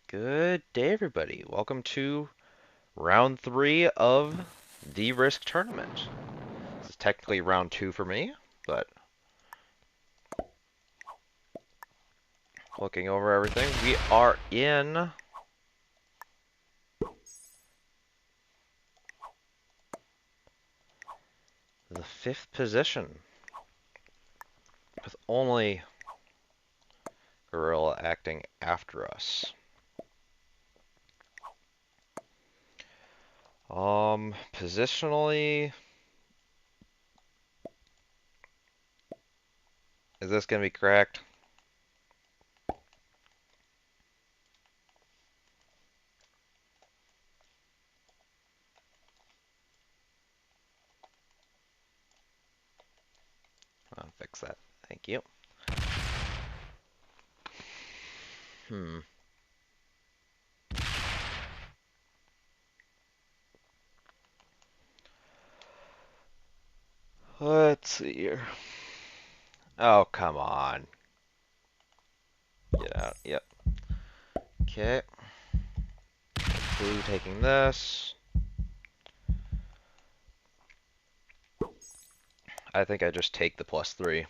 Good day, everybody. Welcome to round 3 of the Risk Tournament. This is technically round 2 for me, but looking over everything, we are in the 5th position with only Gorilla acting after us. Positionally, is this going to be correct? I'll fix that. Thank you. Hmm. Let's see here. Oh, come on. Get out. Yep. Okay. Blue taking this. I think I just take the +3.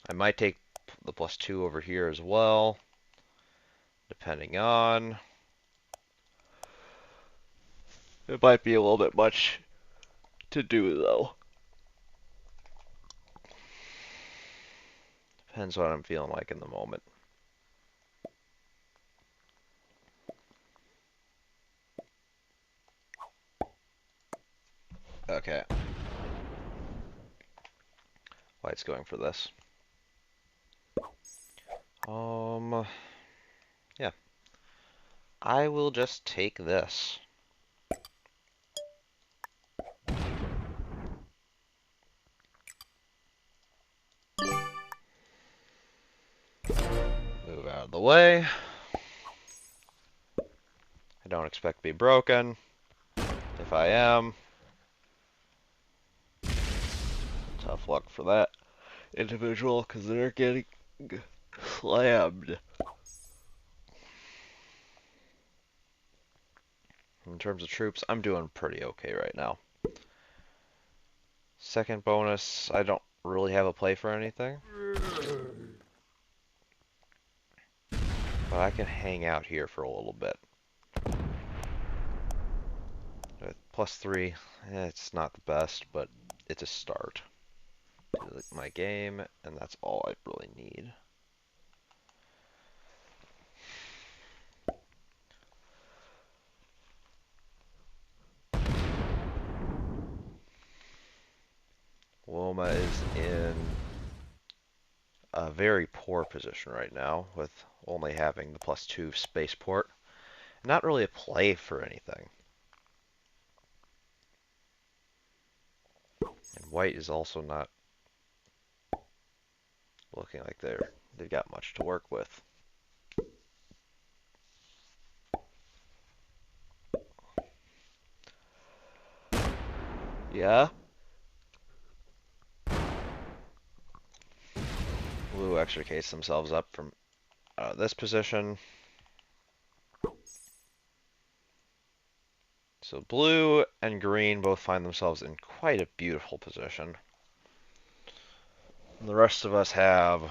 I might take the +2 over here as well, depending on. It might be a little bit much to do, though. Depends what I'm feeling like in the moment. Okay. White's going for this. Yeah. I will just take this. Move out of the way. I don't expect to be broken. If I am, tough luck for that individual, because they're getting slammed. In terms of troops, I'm doing pretty okay right now. Second bonus, I don't really have a play for anything. But I can hang out here for a little bit. With +3, it's not the best, but it's a start to my game, and that's all I really need. Loma is in a very poor position right now, with only having the +2 spaceport. Not really a play for anything. And white is also not looking like they've got much to work with. Yeah? Blue extricates themselves up from this position. So blue and green both find themselves in quite a beautiful position. And the rest of us have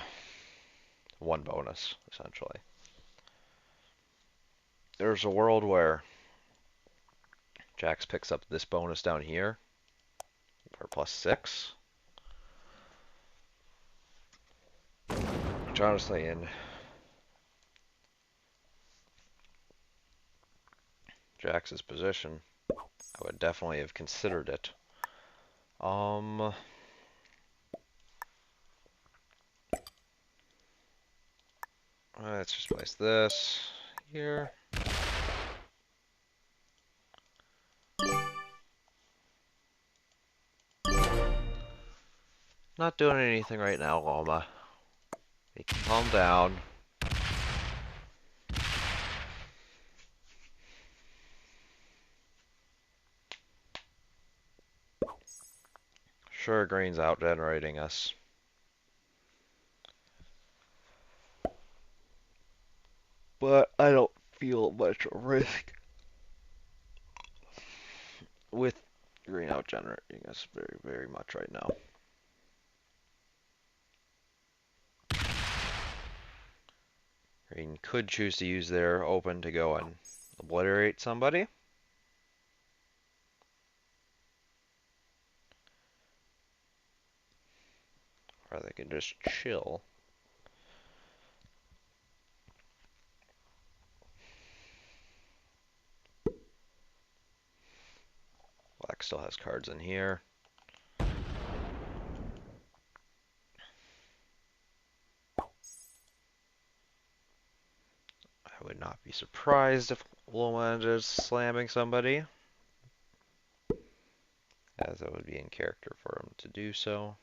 one bonus, essentially. There's a world where Jax picks up this bonus down here for +6. Which honestly, in Jax's position, I would definitely have considered it. Let's just place this here. Not doing anything right now, Loma. You can calm down. Sure, green's out generating us. But I don't feel much risk with green out generating us very, very much right now. Green could choose to use their open to go and obliterate somebody. Or they can just chill. Black still has cards in here. I would not be surprised if Loma ended up slamming somebody, as it would be in character for him to do so.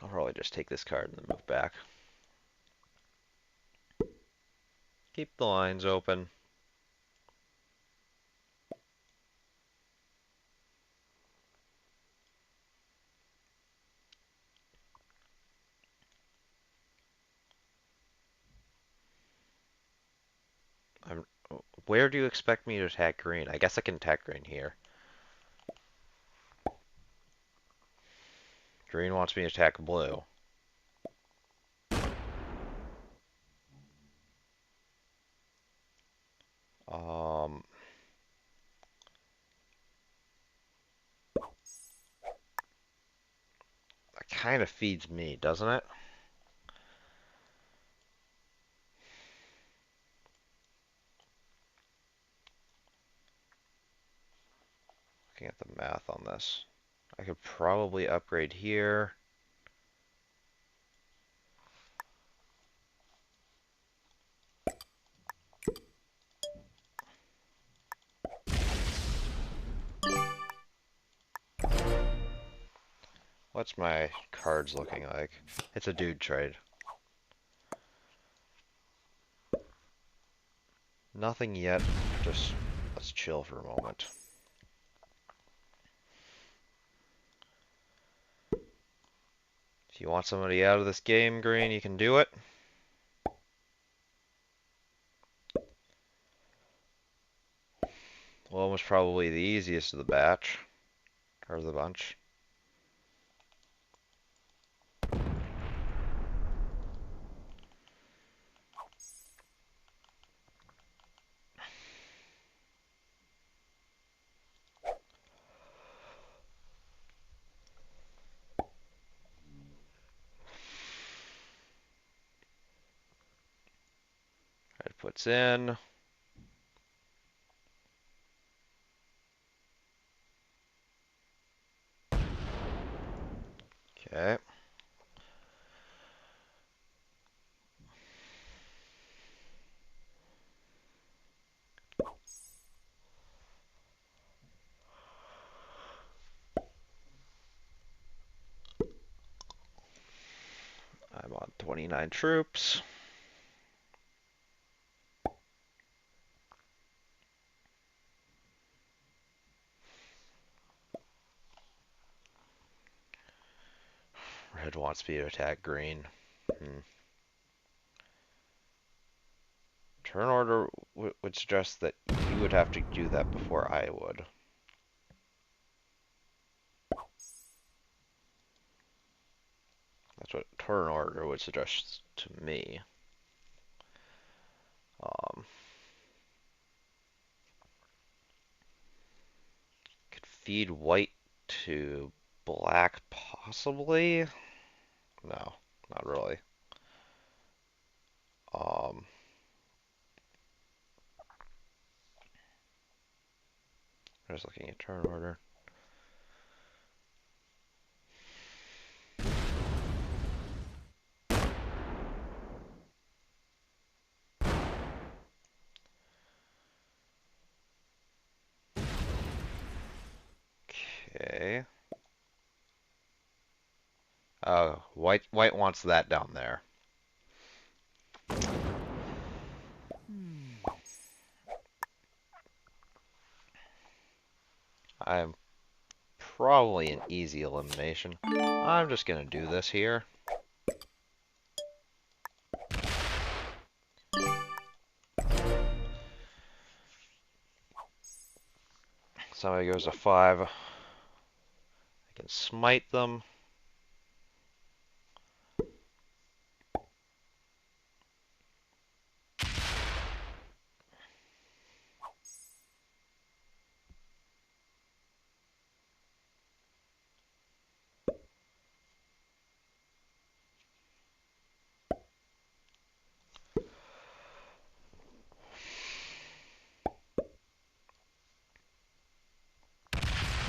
I'll probably just take this card and then move back. Keep the lines open. I'm, where do you expect me to attack green? I guess I can attack green here. Green wants me to attack blue. That kind of feeds me, doesn't it? Looking at the math on this. I could probably upgrade here. What's my cards looking like? It's a dude trade. Nothing yet. Just let's chill for a moment. If you want somebody out of this game, green, you can do it. Well, was probably the easiest of the batch, or the bunch. Red puts in. Okay. I'm on 29 troops. Red wants me to attack green. Turn order would suggest that you would have to do that before I would. That's what turn order would suggest to me. Could feed white to black, possibly? No, not really. I'm just looking at turn order. Okay. Oh, white wants that down there. I'm probably an easy elimination. I'm just going to do this here. Somebody goes to 5. I can smite them.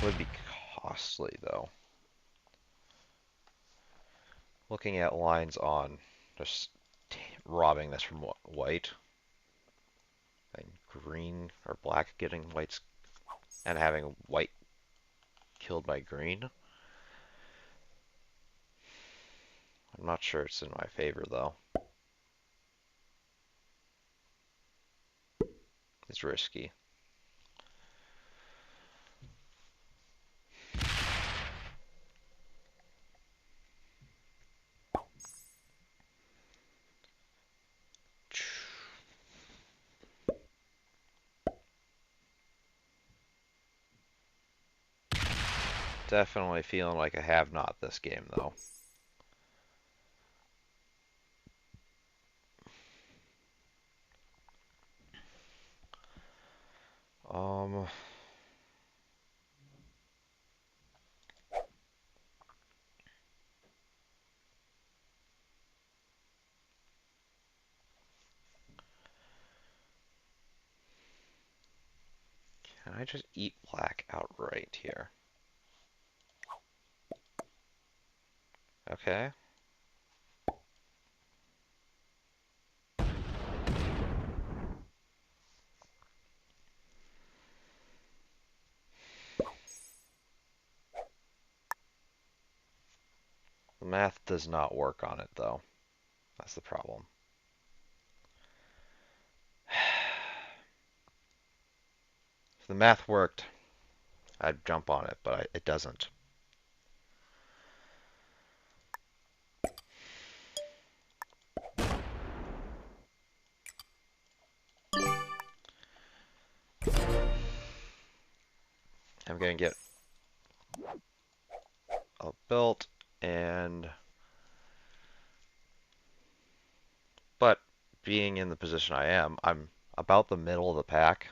Would be costly, though. Looking at lines on just robbing this from white and green or black getting whites and having white killed by green. I'm not sure it's in my favor, though. It's risky. Definitely feeling like a have-not this game, though. Um, can I just eat black outright here? Okay. The math does not work on it, though. That's the problem. If the math worked, I'd jump on it, but it doesn't. I'm going to get a built and... But being in the position I am, I'm about the middle of the pack.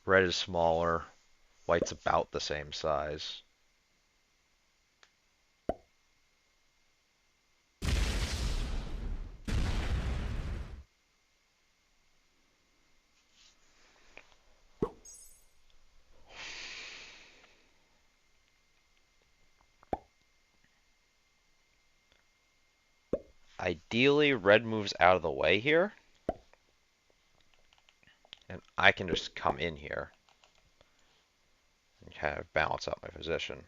Red is smaller. White's about the same size. Ideally, red moves out of the way here. And I can just come in here and kind of balance out my position.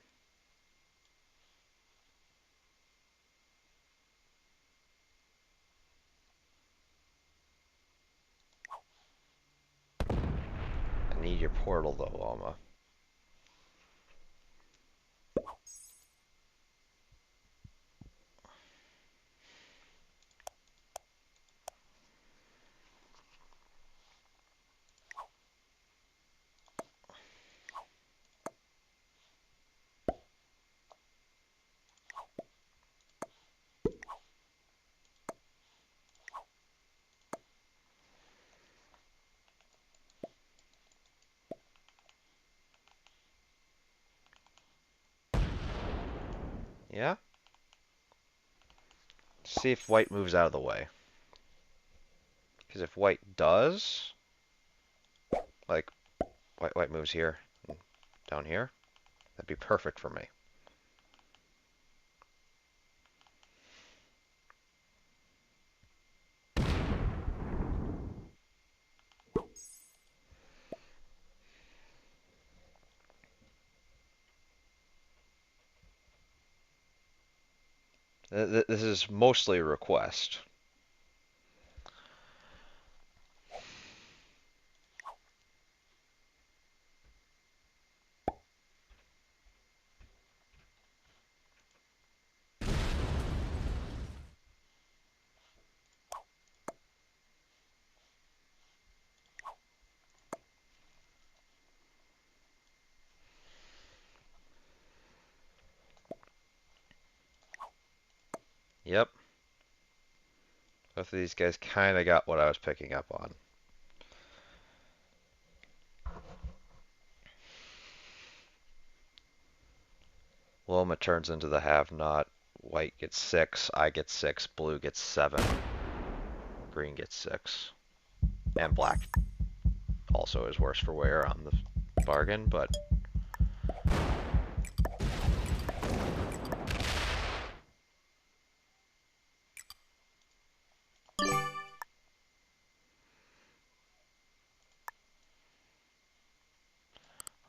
I need your portal though, Loma. Yeah? See if white moves out of the way. Because if white does, like white moves here, and down here, that'd be perfect for me. This is mostly a request. Yep. Both of these guys kind of got what I was picking up on. Loma turns into the have-not. White gets 6, I get 6, blue gets 7, green gets 6, and black also is worse for wear on the bargain, but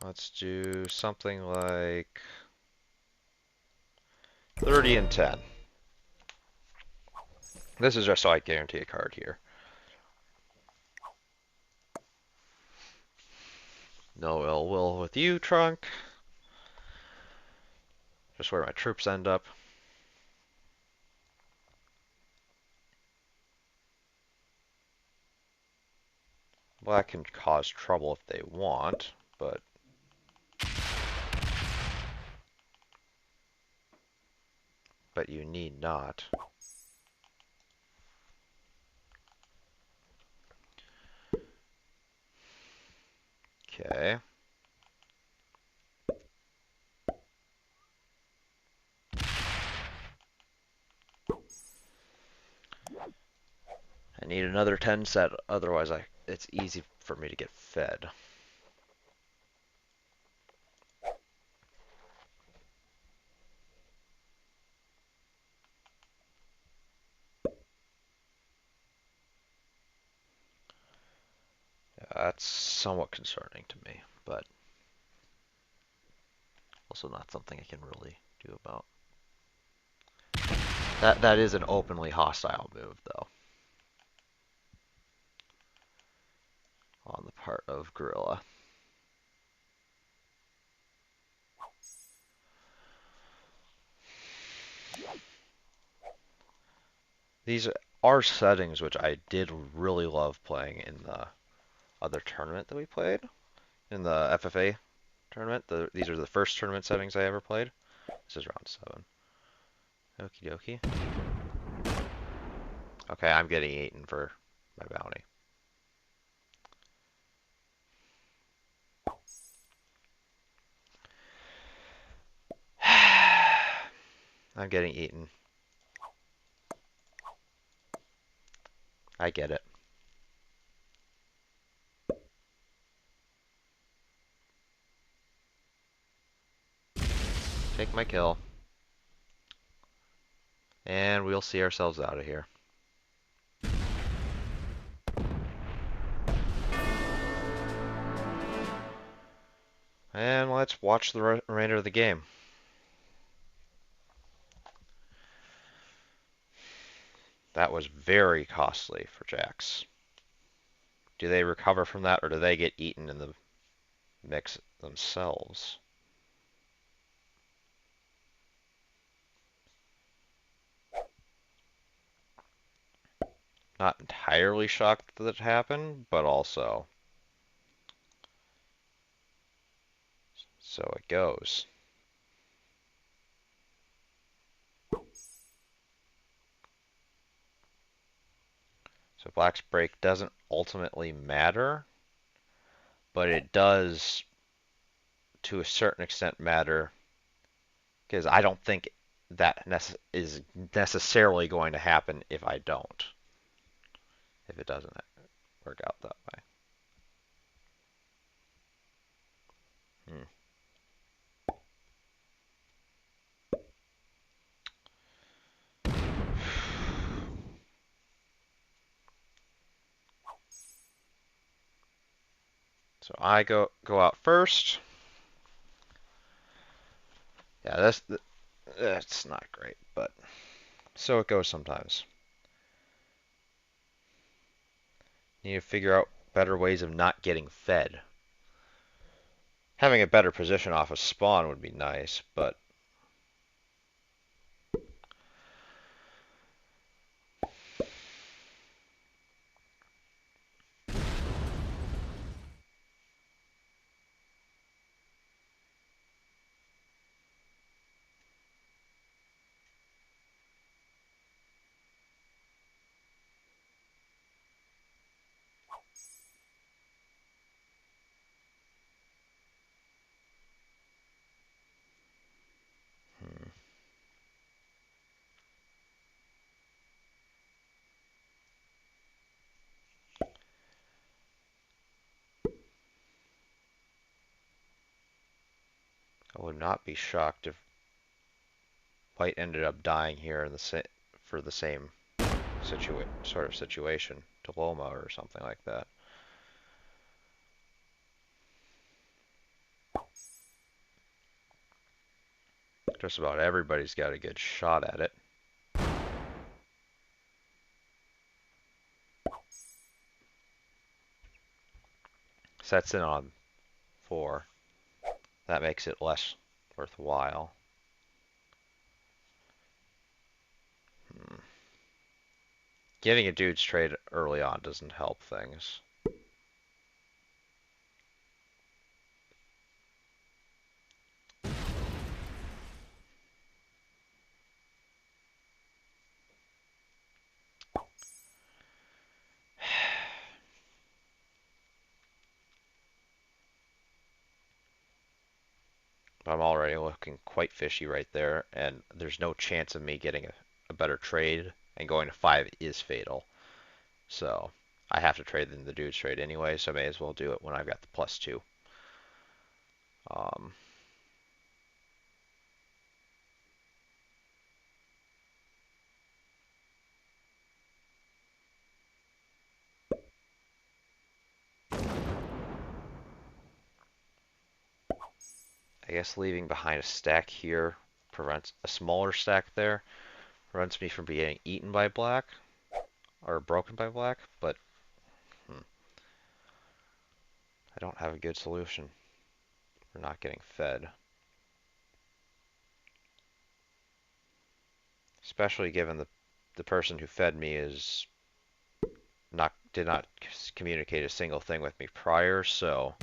let's do something like 30 and 10. This is just so I guarantee a card here. No ill will with you, Trunk. Just where my troops end up. Black can cause trouble if they want, but you need not. Okay. I need another 10 set, otherwise it's easy for me to get fed. That's somewhat concerning to me, but also not something I can really do about. That is an openly hostile move, though, on the part of Gorilla. These are settings which I did really love playing in the other tournament that we played, in the FFA tournament. These are the first tournament settings I ever played. This is round 7. Okie dokie. Okay, I'm getting eaten for my bounty. I'm getting eaten. I get it. Take my kill. And we'll see ourselves out of here. And let's watch the remainder of the game. That was very costly for Jax. Do they recover from that, or do they get eaten in the mix themselves? Not entirely shocked that it happened, but also so it goes. So Black's break doesn't ultimately matter, but it does to a certain extent matter because I don't think that is necessarily going to happen if I don't. If it doesn't work out that way. So I go out first. Yeah, that's not great, but so it goes sometimes. You need to figure out better ways of not getting fed. Having a better position off of spawn would be nice, but I would not be shocked if White ended up dying here in for the same sort of situation to Loma or something like that. Just about everybody's got a good shot at it. Sets in on 4. That makes it less worthwhile. Getting a dude's trade early on doesn't help things. I'm already looking quite fishy right there, and there's no chance of me getting a better trade, and going to 5 is fatal. So I have to trade in the dude's trade anyway, so I may as well do it when I've got the +2. Um, I guess leaving behind a stack here prevents a smaller stack there, prevents me from being eaten by black, or broken by black, but I don't have a good solution for not getting fed. Especially given the person who fed me did not communicate a single thing with me prior, so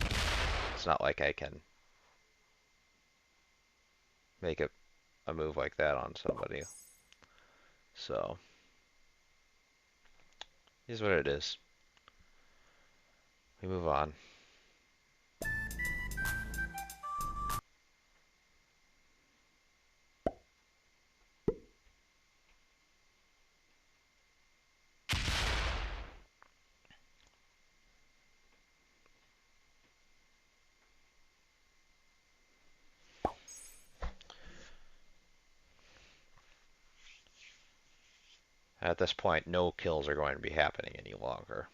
it's not like I can make a move like that on somebody. So, here's what it is. We move on. At this point, no kills are going to be happening any longer.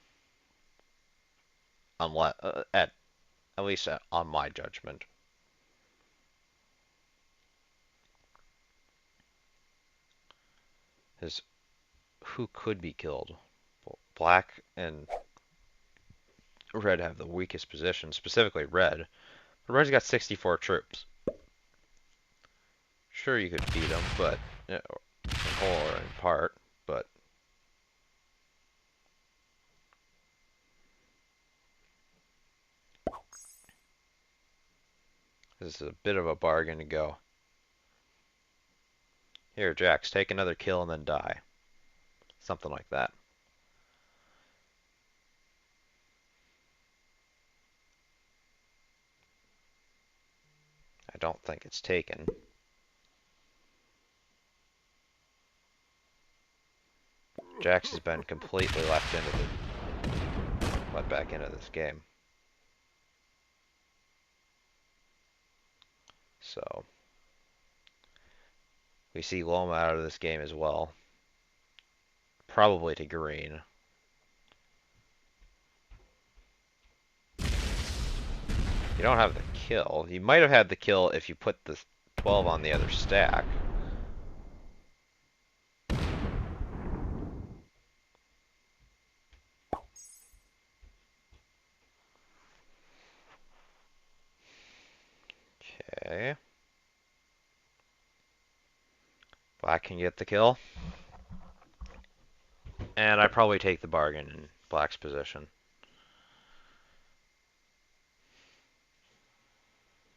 Unless, at least on my judgment. Is who could be killed? Black and red have the weakest position, specifically red. Red's got 64 troops. Sure, you could beat them, but in whole or in part, but this is a bit of a bargain to go. Here, Jax, take another kill and then die. Something like that. I don't think it's taken. Jax has been completely let back into this game. So we see Loma out of this game as well. Probably to green. You don't have the kill. You might have had the kill if you put the 12 on the other stack. Okay. Black can get the kill. And I probably take the bargain in Black's position.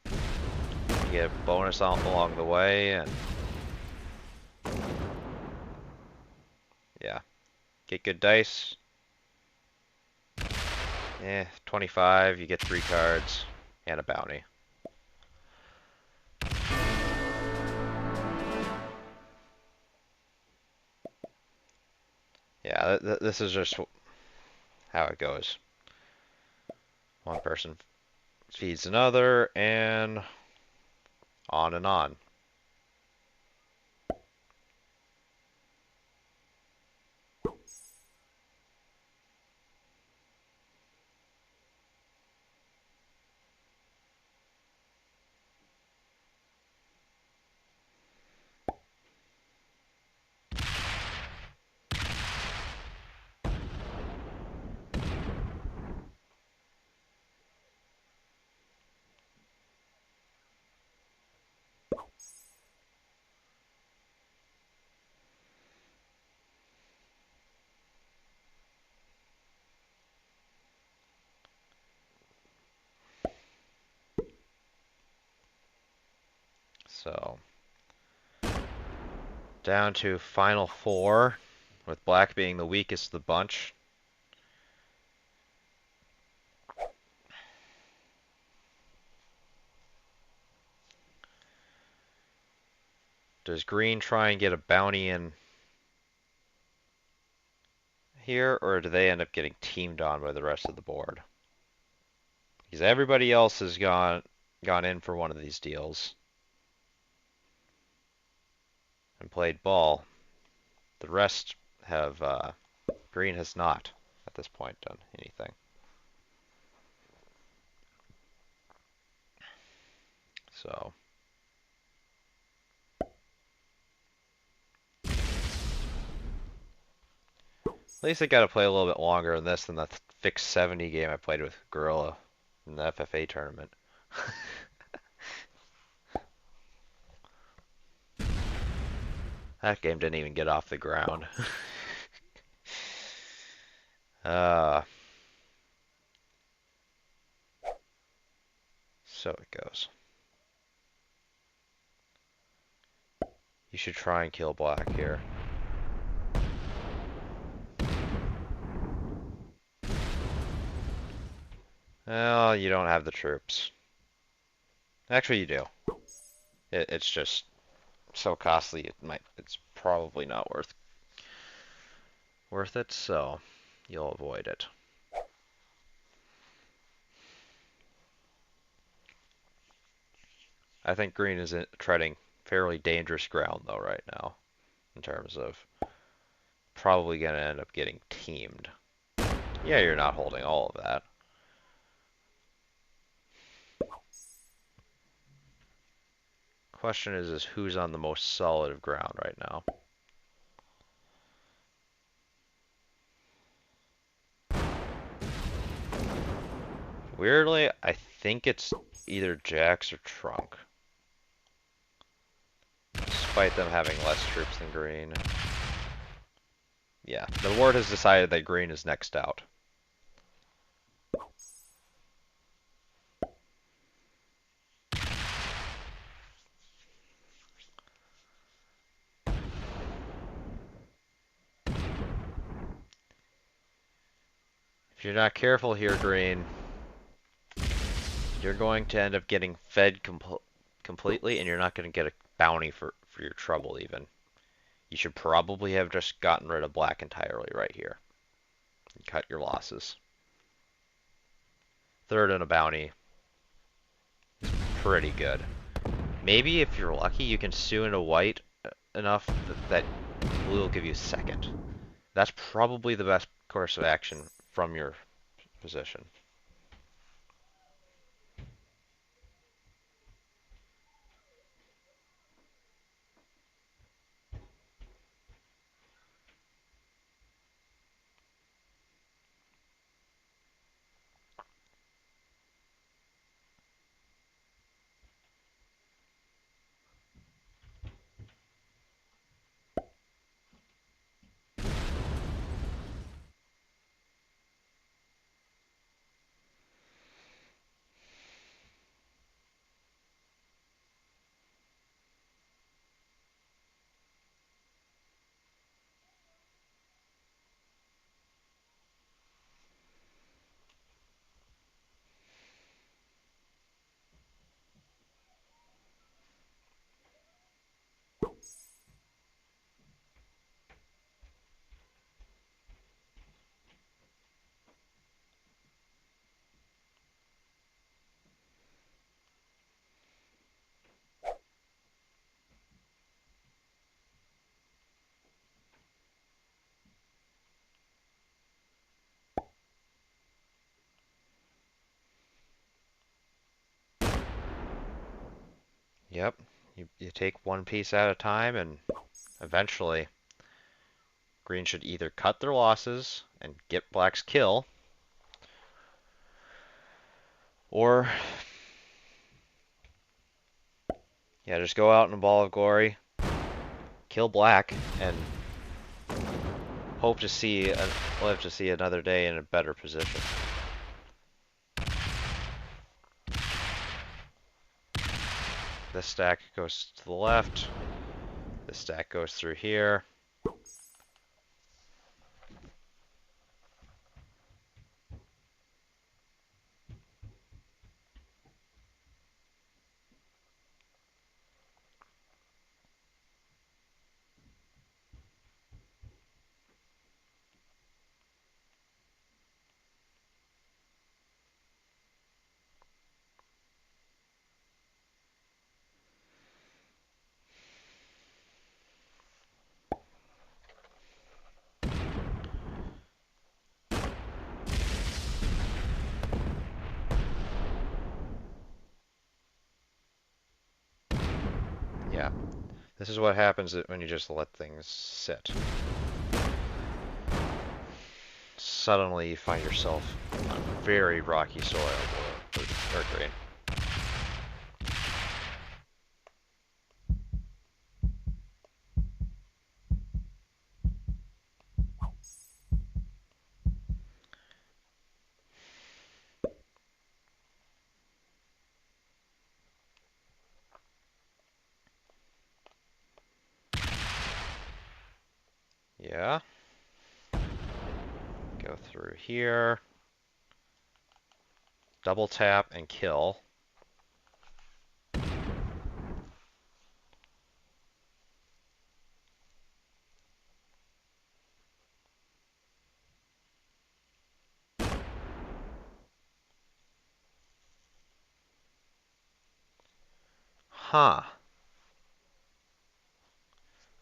You get a bonus along the way, and yeah, get good dice. 25, you get 3 cards and a bounty. Yeah, this is just how it goes. One person feeds another, and On and on. So, down to final four, with black being the weakest of the bunch. Does green try and get a bounty in here, or do they end up getting teamed on by the rest of the board? Because everybody else has gone in for one of these deals and played ball. The rest have, green has not, at this point, done anything. So, at least I got to play a little bit longer in this than the fixed 70 game I played with Gorilla in the FFA tournament. That game didn't even get off the ground. uh, so it goes. You should try and kill black here. Well, you don't have the troops. Actually, you do. It's just so costly. It's probably not worth it. So you'll avoid it. I think green is treading fairly dangerous ground though right now, in terms of probably going to end up getting teamed. Yeah, you're not holding all of that. Question is who's on the most solid of ground right now. Weirdly, I think it's either Jax or Trunk. Despite them having less troops than green. Yeah, the ward has decided that green is next out. If you're not careful here, green, you're going to end up getting fed completely, and you're not going to get a bounty for your trouble even. You should probably have just gotten rid of black entirely right here. And cut your losses. Third and a bounty is pretty good. Maybe if you're lucky, you can sue into white enough that blue will give you second. That's probably the best course of action from your position. Yep. You take one piece at a time, and eventually green should either cut their losses and get black's kill, or yeah, just go out in a ball of glory, kill black, and hope to see live to see another day in a better position. This stack goes to the left. This stack goes through here. Yeah, this is what happens when you just let things sit. Suddenly you find yourself on very rocky soil, or green. Yeah. Go through here. Double tap and kill. Huh.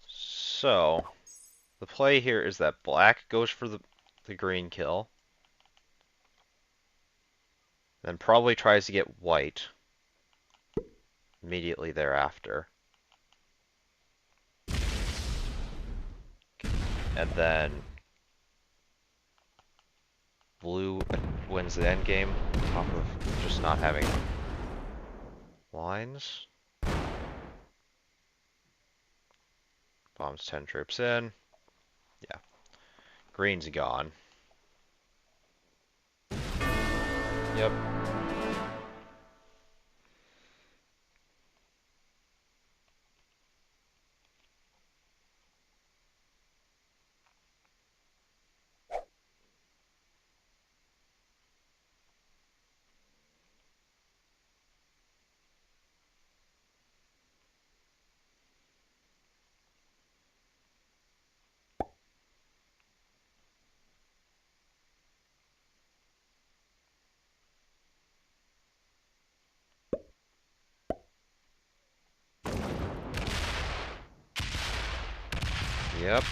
So, the play here is that black goes for the green kill, then probably tries to get white immediately thereafter. And then blue wins the end game off of just not having lines. Bombs 10 troops in. Yeah. Green's gone. Yep. Yep.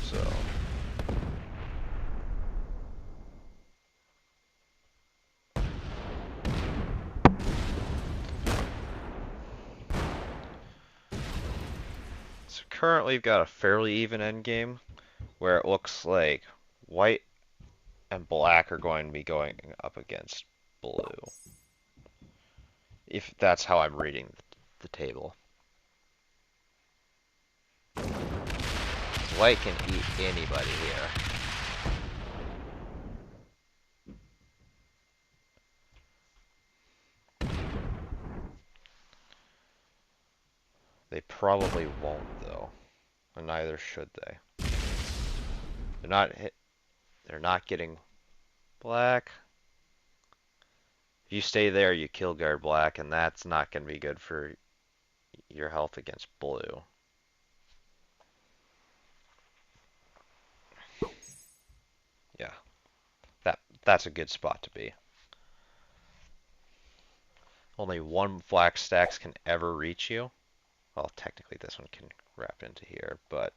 So, currently we've got a fairly even end game where it looks like white and black are going to be going up against blue. If that's how I'm reading the table. White can eat anybody here. They probably won't though, and neither should they. They're not getting black. If you stay there, you kill guard black, and that's not going to be good for your health against blue. Yeah, that's a good spot to be. Only one black stacks can ever reach you. Well, technically this one can wrap into here, but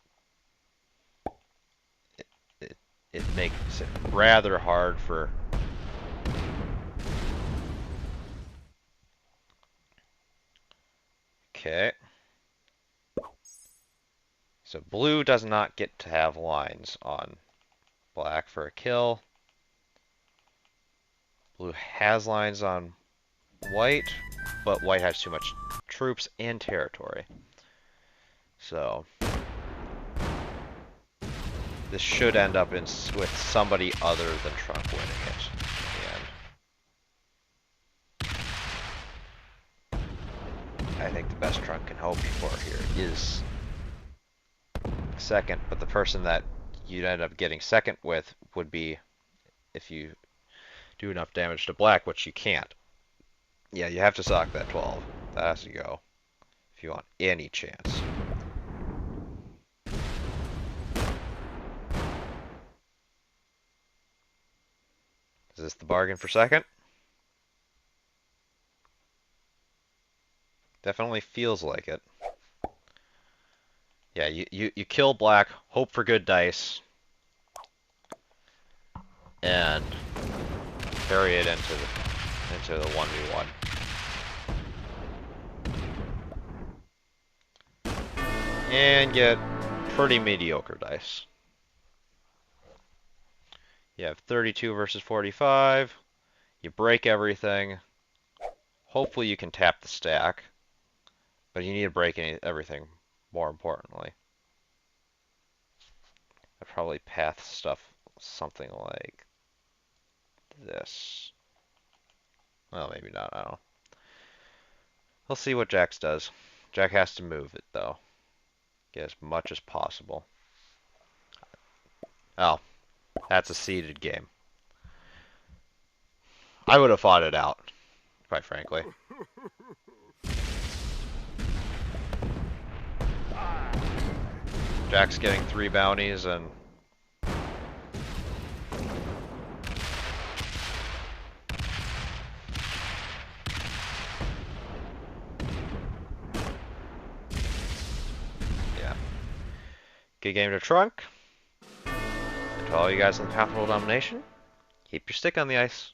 it, it, it makes it rather hard for... Okay. So blue does not get to have lines on black for a kill. Blue has lines on white, but white has too much troops and territory. So this should end up with somebody other than Trunk winning it in the end. I think the best Trunk can hope for here is second, but the person that you'd end up getting second with would be if you do enough damage to black, which you can't. Yeah, you have to sock that 12. That has to go if you want any chance. Is this the bargain for second? Definitely feels like it. Yeah, you kill black, hope for good dice, and carry it into the 1v1. And get pretty mediocre dice. You have 32 versus 45. You break everything. Hopefully you can tap the stack, but you need to break everything more importantly. I probably path stuff something like this. Well, maybe not, I don't know. We'll see what Jax does. Jack has to move it, though. Get as much as possible. Oh, that's a seeded game. I would have fought it out, quite frankly. Jack's getting 3 bounties and... yeah. Good game to Trunk. And to all you guys in the Capital Domination, keep your stick on the ice.